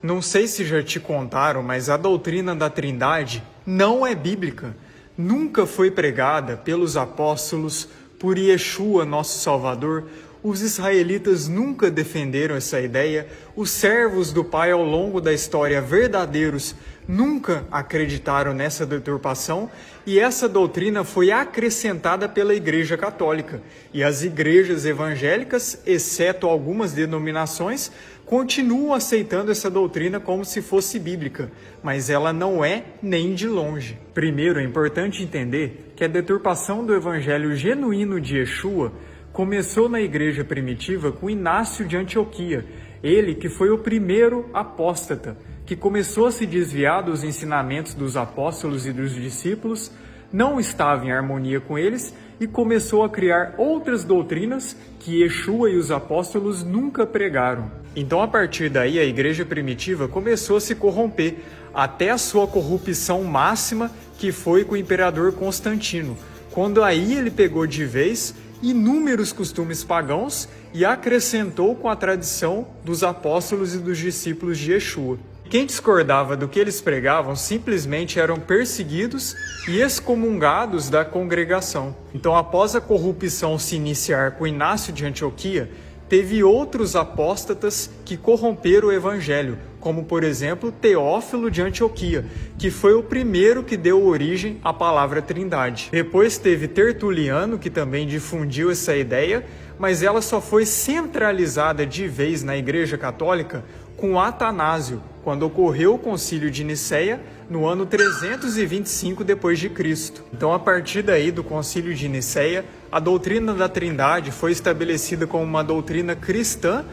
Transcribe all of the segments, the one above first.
Não sei se já te contaram, mas a doutrina da Trindade não é bíblica. Nunca foi pregada pelos apóstolos, por Yeshua, nosso Salvador. Os israelitas nunca defenderam essa ideia. Os servos do Pai ao longo da história verdadeiros nunca acreditaram nessa deturpação, e essa doutrina foi acrescentada pela Igreja Católica. E as igrejas evangélicas, exceto algumas denominações, continuam aceitando essa doutrina como se fosse bíblica, mas ela não é nem de longe. Primeiro, é importante entender que a deturpação do evangelho genuíno de Yeshua começou na igreja primitiva com Inácio de Antioquia, ele que foi o primeiro apóstata, que começou a se desviar dos ensinamentos dos apóstolos e dos discípulos, não estava em harmonia com eles e começou a criar outras doutrinas que Yeshua e os apóstolos nunca pregaram. Então, a partir daí, a igreja primitiva começou a se corromper, até a sua corrupção máxima, que foi com o imperador Constantino, quando aí ele pegou de vez inúmeros costumes pagãos e acrescentou com a tradição dos apóstolos e dos discípulos de Yeshua. Quem discordava do que eles pregavam simplesmente eram perseguidos e excomungados da congregação. Então, após a corrupção se iniciar com Inácio de Antioquia, teve outros apóstatas que corromperam o evangelho, como por exemplo Teófilo de Antioquia, que foi o primeiro que deu origem à palavra Trindade. Depois teve Tertuliano, que também difundiu essa ideia, mas ela só foi centralizada de vez na Igreja Católica com Atanásio, quando ocorreu o Concílio de Nicéia no ano 325 d.C. Então, a partir daí do Concílio de Nicéia, a doutrina da Trindade foi estabelecida como uma doutrina cristã,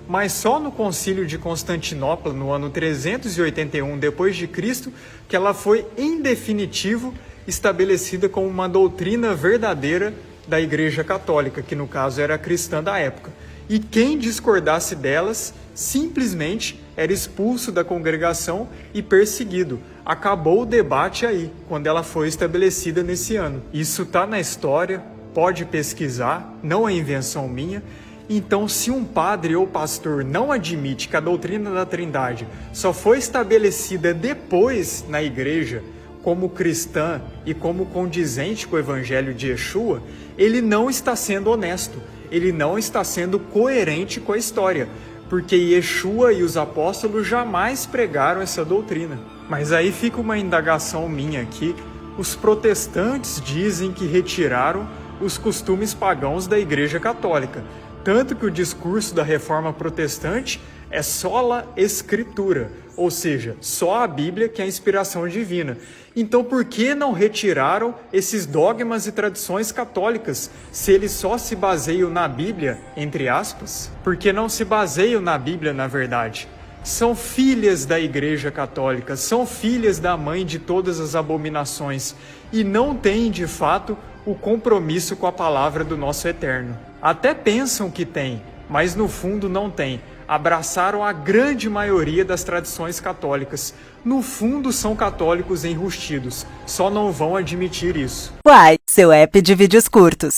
mas só no Concílio de Constantinopla, no ano 381 d.C., que ela foi, em definitivo, estabelecida como uma doutrina verdadeira da Igreja Católica, que no caso era cristã da época. E quem discordasse delas, simplesmente era expulso da congregação e perseguido. Acabou o debate aí, quando ela foi estabelecida nesse ano. Isso está na história, pode pesquisar, não é invenção minha. Então, se um padre ou pastor não admite que a doutrina da Trindade só foi estabelecida depois na igreja, como cristã e como condizente com o evangelho de Yeshua, ele não está sendo honesto, ele não está sendo coerente com a história, porque Yeshua e os apóstolos jamais pregaram essa doutrina. Mas aí fica uma indagação minha aqui: os protestantes dizem que retiraram os costumes pagãos da Igreja Católica, tanto que o discurso da Reforma Protestante é sola escritura, ou seja, só a Bíblia que é a inspiração divina. Então, por que não retiraram esses dogmas e tradições católicas, se eles só se baseiam na Bíblia, entre aspas? Por que não se baseiam na Bíblia, na verdade? São filhas da Igreja Católica, são filhas da mãe de todas as abominações e não têm, de fato, o compromisso com a palavra do nosso Eterno. Até pensam que tem, mas no fundo não tem. Abraçaram a grande maioria das tradições católicas. No fundo são católicos enrustidos, só não vão admitir isso. Uai, seu app de vídeos curtos.